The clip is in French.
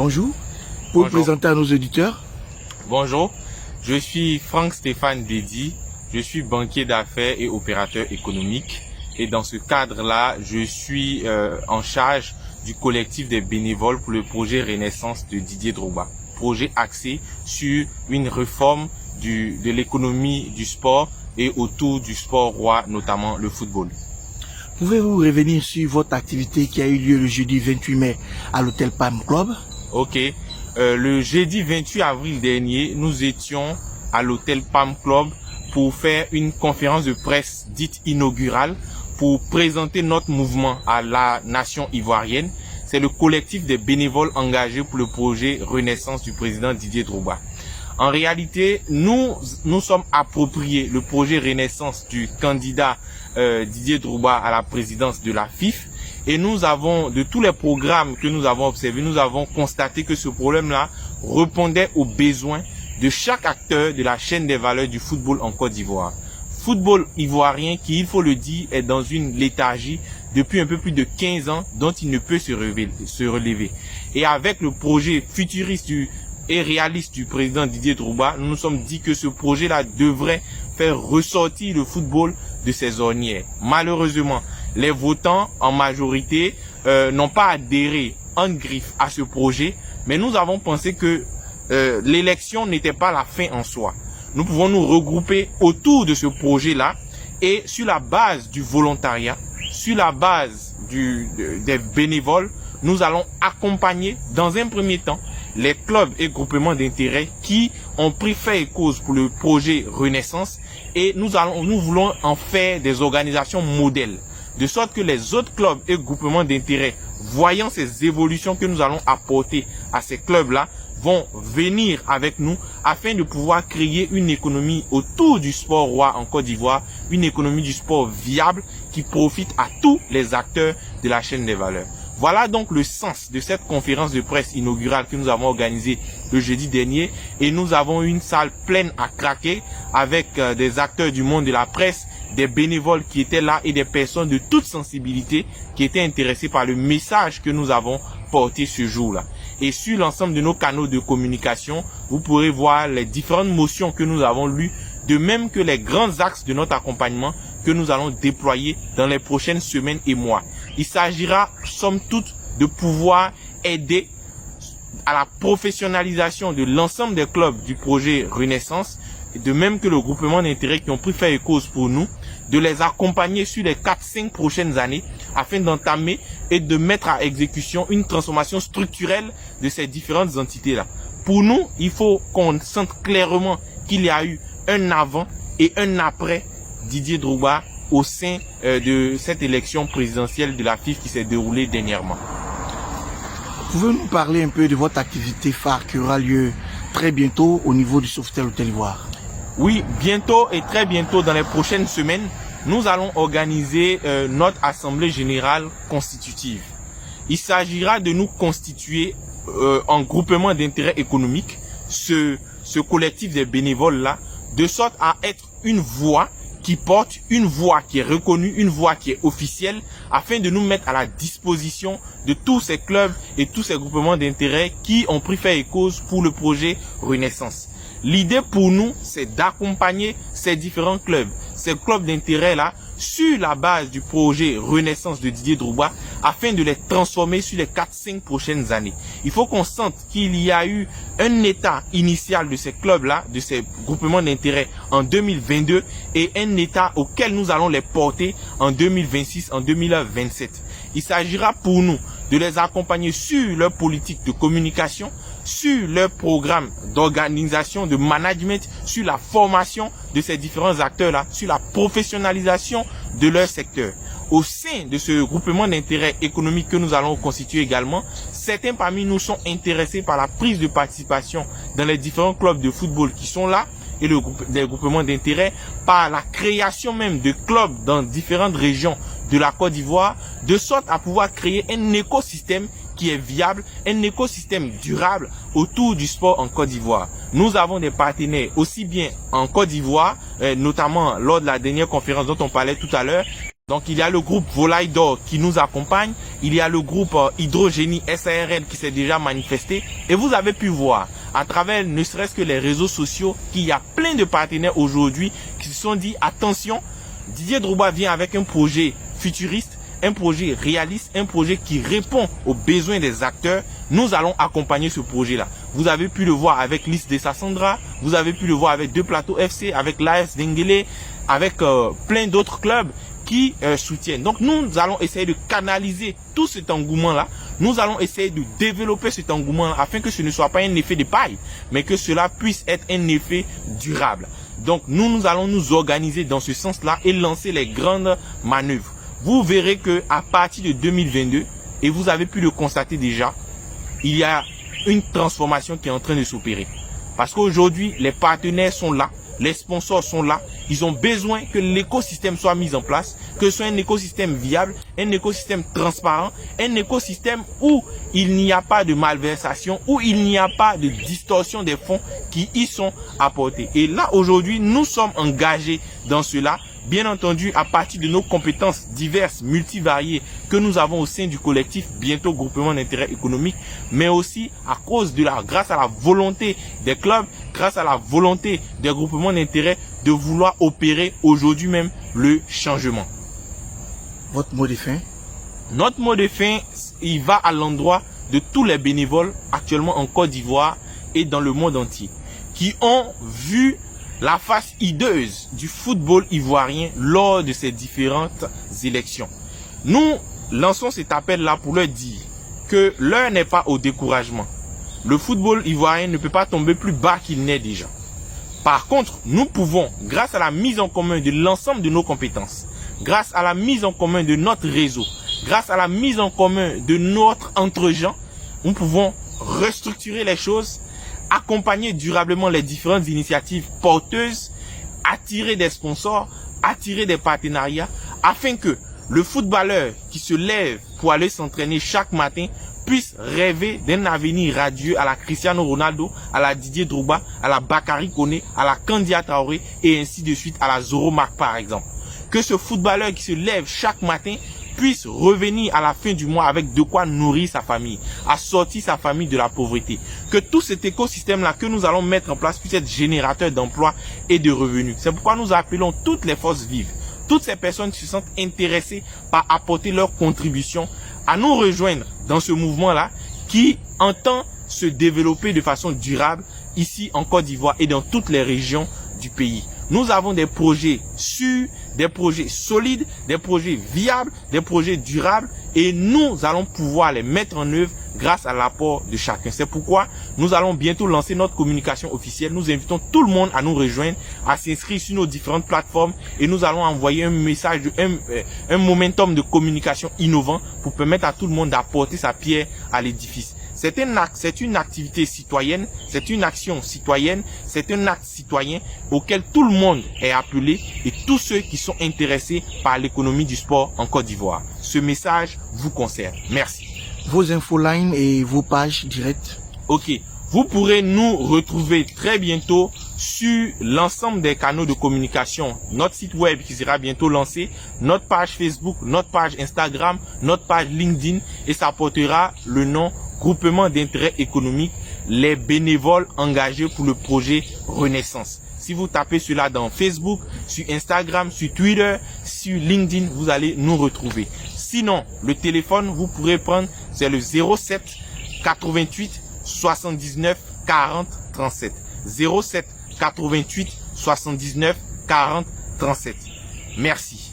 Bonjour. Pour vous Bonjour. présenter à nos auditeurs. Bonjour, je suis Franck Stéphane Dédi, je suis banquier d'affaires et opérateur économique et dans ce cadre-là, je suis en charge du collectif des bénévoles pour le projet Renaissance de Didier Drogba. Projet axé sur une réforme de l'économie du sport et autour du sport roi, notamment le football. Pouvez-vous revenir sur votre activité qui a eu lieu le jeudi 28 mai à l'hôtel Palm Club? Ok, le jeudi 28 avril dernier, nous étions à l'hôtel Palm Club pour faire une conférence de presse dite inaugurale pour présenter notre mouvement à la nation ivoirienne. C'est le collectif des bénévoles engagés pour le projet Renaissance du président Didier Drogba. En réalité, nous sommes appropriés le projet Renaissance du candidat Didier Drogba à la présidence de la FIFA. Et nous avons, de tous les programmes que nous avons observés, nous avons constaté que ce problème-là répondait aux besoins de chaque acteur de la chaîne des valeurs du football en Côte d'Ivoire. Football ivoirien qui, il faut le dire, est dans une léthargie depuis un peu plus de 15 ans dont il ne peut se relever. Et avec le projet futuriste et réaliste du président Didier Drogba, nous nous sommes dit que ce projet-là devrait faire ressortir le football de ses ornières. Malheureusement, les votants en majorité n'ont pas adhéré en griffe à ce projet, mais nous avons pensé que l'élection n'était pas la fin en soi. Nous pouvons nous regrouper autour de ce projet-là et sur la base du volontariat, sur la base des bénévoles, nous allons accompagner dans un premier temps les clubs et groupements d'intérêt qui ont pris fait et cause pour le projet Renaissance et nous voulons en faire des organisations modèles. De sorte que les autres clubs et groupements d'intérêt, voyant ces évolutions que nous allons apporter à ces clubs-là, vont venir avec nous afin de pouvoir créer une économie autour du sport roi en Côte d'Ivoire, une économie du sport viable qui profite à tous les acteurs de la chaîne des valeurs. Voilà donc le sens de cette conférence de presse inaugurale que nous avons organisée le jeudi dernier et nous avons une salle pleine à craquer avec des acteurs du monde de la presse, des bénévoles qui étaient là et des personnes de toute sensibilité qui étaient intéressées par le message que nous avons porté ce jour-là. Et sur l'ensemble de nos canaux de communication, vous pourrez voir les différentes motions que nous avons lues, de même que les grands axes de notre accompagnement que nous allons déployer dans les prochaines semaines et mois. Il s'agira, somme toute, de pouvoir aider à la professionnalisation de l'ensemble des clubs du projet Renaissance, de même que le groupement d'intérêt qui ont pris fait et cause pour nous, de les accompagner sur les 4-5 prochaines années afin d'entamer et de mettre à exécution une transformation structurelle de ces différentes entités-là. Pour nous, il faut qu'on sente clairement qu'il y a eu un avant et un après Didier Drogba au sein de cette élection présidentielle de la FIFA qui s'est déroulée dernièrement. Pouvez-vous nous parler un peu de votre activité phare qui aura lieu très bientôt au niveau du Sofitel Hôtel Ivoire? Oui, bientôt et très bientôt dans les prochaines semaines, nous allons organiser notre assemblée générale constitutive. Il s'agira de nous constituer en groupement d'intérêt économique, ce collectif des bénévoles-là, de sorte à être une voix qui porte, une voix qui est reconnue, une voix qui est officielle, afin de nous mettre à la disposition de tous ces clubs et tous ces groupements d'intérêt qui ont pris fait et cause pour le projet Renaissance. L'idée pour nous, c'est d'accompagner ces différents clubs, ces clubs d'intérêt-là, sur la base du projet Renaissance de Didier Drogba, afin de les transformer sur les 4-5 prochaines années. Il faut qu'on sente qu'il y a eu un état initial de ces clubs-là, de ces groupements d'intérêt en 2022 et un état auquel nous allons les porter en 2026, en 2027. Il s'agira pour nous de les accompagner sur leur politique de communication, sur leur programme d'organisation, de management, sur la formation de ces différents acteurs-là, sur la professionnalisation de leur secteur. Au sein de ce groupement d'intérêt économique que nous allons constituer également, certains parmi nous sont intéressés par la prise de participation dans les différents clubs de football qui sont là et les groupements d'intérêt, par la création même de clubs dans différentes régions de la Côte d'Ivoire, de sorte à pouvoir créer un écosystème qui est viable, un écosystème durable autour du sport en Côte d'Ivoire. Nous avons des partenaires aussi bien en Côte d'Ivoire, notamment lors de la dernière conférence dont on parlait tout à l'heure, Donc il y a le groupe Volaille d'Or qui nous accompagne, il y a le groupe Hydrogénie SARL qui s'est déjà manifesté et vous avez pu voir à travers ne serait-ce que les réseaux sociaux qu'il y a plein de partenaires aujourd'hui qui se sont dit attention, Didier Drogba vient avec un projet futuriste, un projet réaliste, un projet qui répond aux besoins des acteurs. Nous allons accompagner ce projet-là. Vous avez pu le voir avec l'IS de Sassandra, vous avez pu le voir avec Deux Plateaux FC, avec l'AS Denguélé, avec plein d'autres clubs qui soutiennent. Donc nous allons essayer de canaliser tout cet engouement-là. Nous allons essayer de développer cet engouement afin que ce ne soit pas un effet de paille, mais que cela puisse être un effet durable. Donc nous allons nous organiser dans ce sens-là et lancer les grandes manœuvres. Vous verrez que à partir de 2022, et vous avez pu le constater déjà, il y a une transformation qui est en train de s'opérer. Parce qu'aujourd'hui, les partenaires sont là, les sponsors sont là. Ils ont besoin que l'écosystème soit mis en place, que ce soit un écosystème viable, un écosystème transparent, un écosystème où il n'y a pas de malversation, où il n'y a pas de distorsion des fonds qui y sont apportés. Et là, aujourd'hui, nous sommes engagés dans cela. Bien entendu, à partir de nos compétences diverses, multivariées que nous avons au sein du collectif, bientôt groupement d'intérêt économique, mais aussi à cause de grâce à la volonté des clubs, grâce à la volonté des groupements d'intérêt de vouloir opérer aujourd'hui même le changement. Votre mot de fin? Notre mot de fin, il va à l'endroit de tous les bénévoles actuellement en Côte d'Ivoire et dans le monde entier qui ont vu la face hideuse du football ivoirien lors de ces différentes élections. Nous lançons cet appel-là pour leur dire que l'heure n'est pas au découragement. Le football ivoirien ne peut pas tomber plus bas qu'il n'est déjà. Par contre, nous pouvons, grâce à la mise en commun de l'ensemble de nos compétences, grâce à la mise en commun de notre réseau, grâce à la mise en commun de notre entre-gens, nous pouvons restructurer les choses, accompagner durablement les différentes initiatives porteuses, attirer des sponsors, attirer des partenariats, afin que le footballeur qui se lève pour aller s'entraîner chaque matin puisse rêver d'un avenir radieux à la Cristiano Ronaldo, à la Didier Drogba, à la Bakary Koné, à la Kandia Traoré et ainsi de suite à la Zoro Mark par exemple. Que ce footballeur qui se lève chaque matin puisse revenir à la fin du mois avec de quoi nourrir sa famille, à sortir sa famille de la pauvreté. Que tout cet écosystème-là que nous allons mettre en place puisse être générateur d'emplois et de revenus. C'est pourquoi nous appelons toutes les forces vives, toutes ces personnes qui se sentent intéressées par apporter leur contribution à nous rejoindre dans ce mouvement-là qui entend se développer de façon durable ici en Côte d'Ivoire et dans toutes les régions du pays. Nous avons des projets sûrs, des projets solides, des projets viables, des projets durables et nous allons pouvoir les mettre en œuvre grâce à l'apport de chacun. C'est pourquoi nous allons bientôt lancer notre communication officielle. Nous invitons tout le monde à nous rejoindre, à s'inscrire sur nos différentes plateformes et nous allons envoyer un message, un momentum de communication innovant pour permettre à tout le monde d'apporter sa pierre à l'édifice. C'est une activité citoyenne, c'est une action citoyenne, c'est un acte citoyen auquel tout le monde est appelé et tous ceux qui sont intéressés par l'économie du sport en Côte d'Ivoire. Ce message vous concerne. Merci. Vos infolines et vos pages directes. Ok. Vous pourrez nous retrouver très bientôt sur l'ensemble des canaux de communication. Notre site web qui sera bientôt lancé, notre page Facebook, notre page Instagram, notre page LinkedIn et ça portera le nom Groupement d'intérêt économique, les bénévoles engagés pour le projet Renaissance. Si vous tapez cela dans Facebook, sur Instagram, sur Twitter, sur LinkedIn, vous allez nous retrouver. Sinon, le téléphone, vous pourrez prendre, c'est le 07 88 79 40 37. 07 88 79 40 37. Merci.